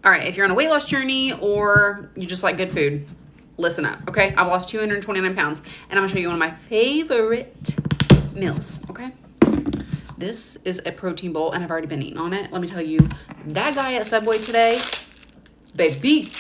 All right, if you're on a weight loss journey or you just like good food, listen up, okay? I've lost 229 pounds, and I'm gonna show you one of my favorite meals, okay? This is a protein bowl, and I've already been eating on it. Let me tell you, that guy at Subway today, baby,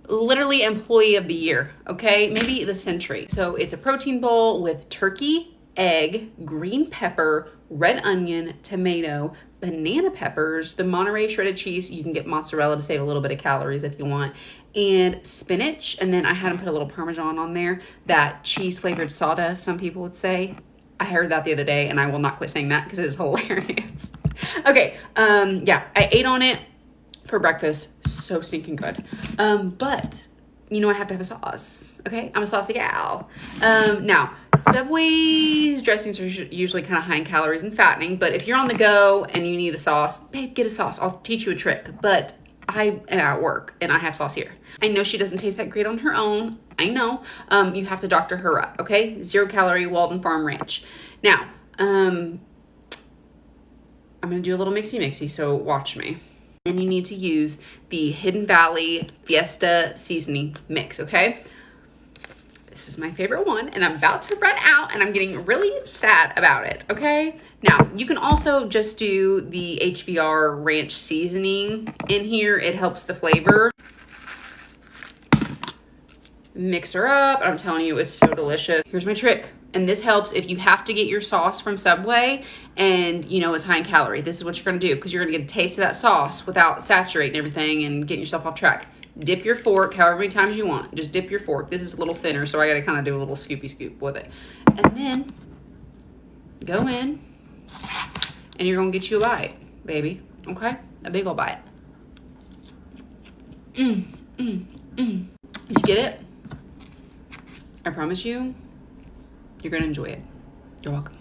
literally employee of the year, okay? Maybe the century. So it's a protein bowl with turkey, egg, green pepper, red onion, tomato, banana peppers, the Monterey shredded cheese. You can get mozzarella to save a little bit of calories if you want, and spinach. And then I had them put a little Parmesan on there, that cheese flavored sawdust, some people would say. I heard that the other day, and I will not quit saying that because it is hilarious. Okay, yeah, I ate on it for breakfast. So stinking good. But you know I have to have a sauce, okay? I'm a saucy gal. Now, Subway's dressings are usually kind of high in calories and fattening, but if you're on the go and you need a sauce, babe, get a sauce. I'll teach you a trick, but I am at work and I have sauce here. I know she doesn't taste that great on her own. I know. You have to doctor her up, okay? 0 calorie Walden Farm Ranch. Now, I'm gonna do a little mixy, so watch me. And you need to use the Hidden Valley Fiesta seasoning mix, okay? This is my favorite one, and I'm about to run out, and I'm getting really sad about it, okay? Now, you can also just do the HVR ranch seasoning in here. It helps the flavor. Mix her up. I'm telling you, it's so delicious. Here's my trick. And this helps if you have to get your sauce from Subway and you know it's high in calorie. This is what you're gonna do, because you're gonna get a taste of that sauce without saturating everything and getting yourself off track. Dip your fork however many times you want. Just dip your fork. This is a little thinner, so I gotta kind of do a little scoopy scoop with it. And then go in and you're gonna get you a bite, baby. Okay? A big old bite. You get it? I promise you, you're gonna enjoy it. You're welcome.